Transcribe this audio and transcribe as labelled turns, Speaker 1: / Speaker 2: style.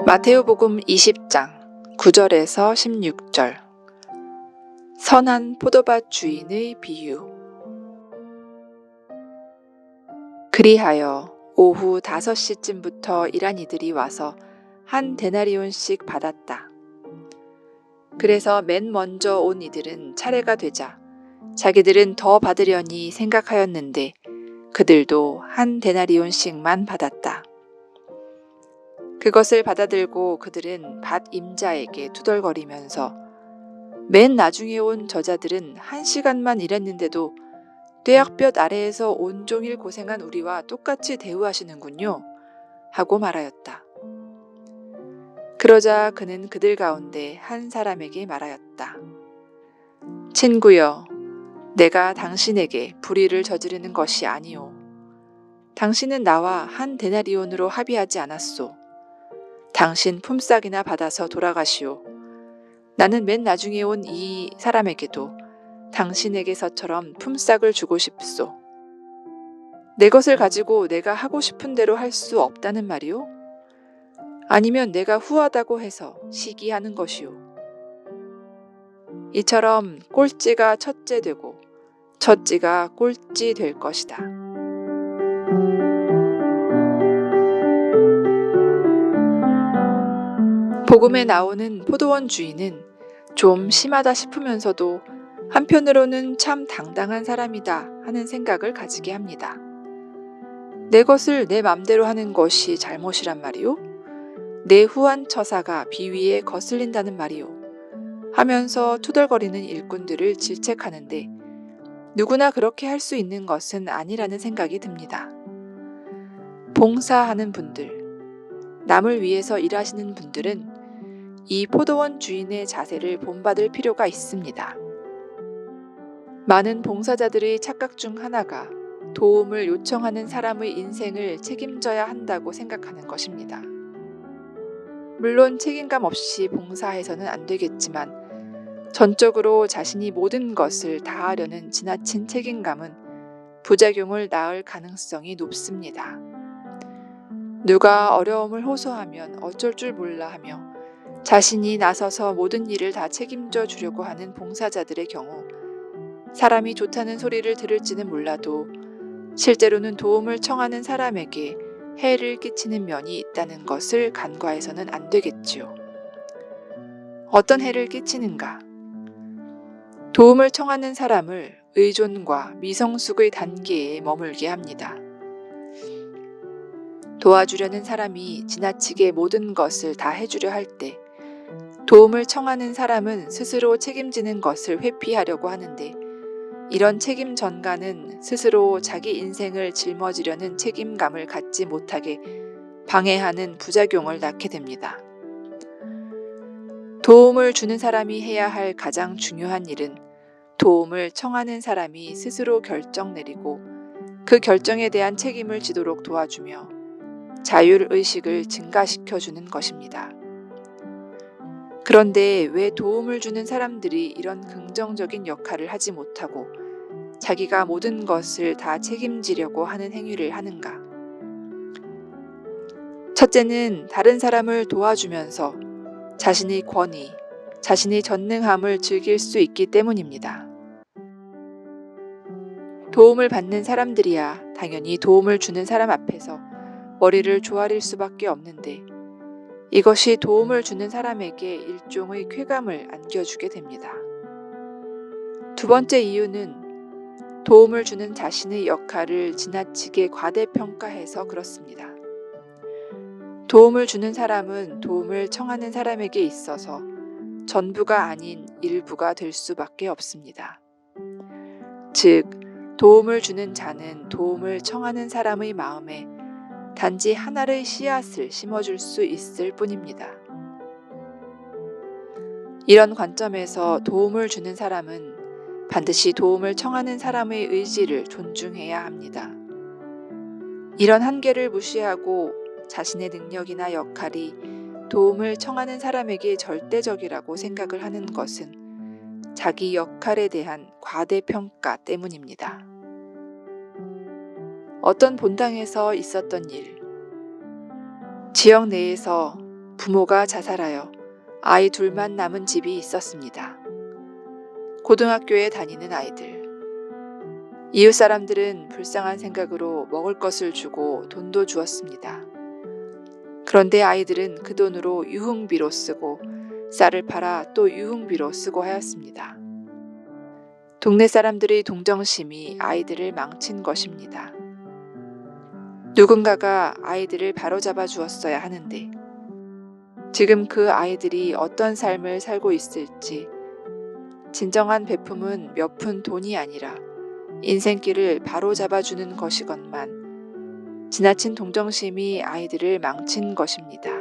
Speaker 1: 마테오복음 20장 9절에서 16절. 선한 포도밭 주인의 비유. 그리하여 오후 5시쯤부터 일한 이들이 와서 한 데나리온씩 받았다. 그래서 맨 먼저 온 이들은 차례가 되자 자기들은 더 받으려니 생각하였는데 그들도 한 데나리온씩만 받았다. 그것을 받아들고 그들은 밭 임자에게 투덜거리면서 맨 나중에 온 저자들은 1시간만 일했는데도 뙤약볕 아래에서 온종일 고생한 우리와 똑같이 대우하시는군요 하고 말하였다. 그러자 그는 그들 가운데 한 사람에게 말하였다. 친구여, 내가 당신에게 불의를 저지르는 것이 아니오. 당신은 나와 한 데나리온으로 합의하지 않았소. 당신 품삯이나 받아서 돌아가시오. 나는 맨 나중에 온 이 사람에게도 당신에게서처럼 품삯을 주고 싶소. 내 것을 가지고 내가 하고 싶은 대로 할 수 없다는 말이오? 아니면 내가 후하다고 해서 시기하는 것이오. 이처럼 꼴찌가 첫째 되고 첫찌가 꼴찌 될 것이다. 복음에 나오는 포도원 주인은 좀 심하다 싶으면서도 한편으로는 참 당당한 사람이다 하는 생각을 가지게 합니다. 내 것을 내 맘대로 하는 것이 잘못이란 말이오? 내 후한 처사가 비위에 거슬린다는 말이오? 하면서 투덜거리는 일꾼들을 질책하는데 누구나 그렇게 할 수 있는 것은 아니라는 생각이 듭니다. 봉사하는 분들, 남을 위해서 일하시는 분들은 이 포도원 주인의 자세를 본받을 필요가 있습니다. 많은 봉사자들의 착각 중 하나가 도움을 요청하는 사람의 인생을 책임져야 한다고 생각하는 것입니다. 물론 책임감 없이 봉사해서는 안 되겠지만 전적으로 자신이 모든 것을 다하려는 지나친 책임감은 부작용을 낳을 가능성이 높습니다. 누가 어려움을 호소하면 어쩔 줄 몰라 하며 자신이 나서서 모든 일을 다 책임져 주려고 하는 봉사자들의 경우 사람이 좋다는 소리를 들을지는 몰라도 실제로는 도움을 청하는 사람에게 해를 끼치는 면이 있다는 것을 간과해서는 안 되겠지요. 어떤 해를 끼치는가? 도움을 청하는 사람을 의존과 미성숙의 단계에 머물게 합니다. 도와주려는 사람이 지나치게 모든 것을 다 해주려 할 때 도움을 청하는 사람은 스스로 책임지는 것을 회피하려고 하는데 이런 책임 전가는 스스로 자기 인생을 짊어지려는 책임감을 갖지 못하게 방해하는 부작용을 낳게 됩니다. 도움을 주는 사람이 해야 할 가장 중요한 일은 도움을 청하는 사람이 스스로 결정 내리고 그 결정에 대한 책임을 지도록 도와주며 자율의식을 증가시켜주는 것입니다. 그런데 왜 도움을 주는 사람들이 이런 긍정적인 역할을 하지 못하고 자기가 모든 것을 다 책임지려고 하는 행위를 하는가? 첫째는 다른 사람을 도와주면서 자신의 권위, 자신의 전능함을 즐길 수 있기 때문입니다. 도움을 받는 사람들이야 당연히 도움을 주는 사람 앞에서 머리를 조아릴 수밖에 없는데 이것이 도움을 주는 사람에게 일종의 쾌감을 안겨주게 됩니다. 두 번째 이유는 도움을 주는 자신의 역할을 지나치게 과대평가해서 그렇습니다. 도움을 주는 사람은 도움을 청하는 사람에게 있어서 전부가 아닌 일부가 될 수밖에 없습니다. 즉, 도움을 주는 자는 도움을 청하는 사람의 마음에 단지 하나의 씨앗을 심어줄 수 있을 뿐입니다. 이런 관점에서 도움을 주는 사람은 반드시 도움을 청하는 사람의 의지를 존중해야 합니다. 이런 한계를 무시하고 자신의 능력이나 역할이 도움을 청하는 사람에게 절대적이라고 생각을 하는 것은 자기 역할에 대한 과대평가 때문입니다. 어떤 본당에서 있었던 일. 지역 내에서 부모가 자살하여 아이 둘만 남은 집이 있었습니다. 고등학교에 다니는 아이들. 이웃 사람들은 불쌍한 생각으로 먹을 것을 주고 돈도 주었습니다. 그런데 아이들은 그 돈으로 유흥비로 쓰고 쌀을 팔아 또 유흥비로 쓰고 하였습니다. 동네 사람들의 동정심이 아이들을 망친 것입니다. 누군가가 아이들을 바로잡아 주었어야 하는데 지금 그 아이들이 어떤 삶을 살고 있을지, 진정한 베품은 몇 푼 돈이 아니라 인생길을 바로잡아주는 것이건만 지나친 동정심이 아이들을 망친 것입니다.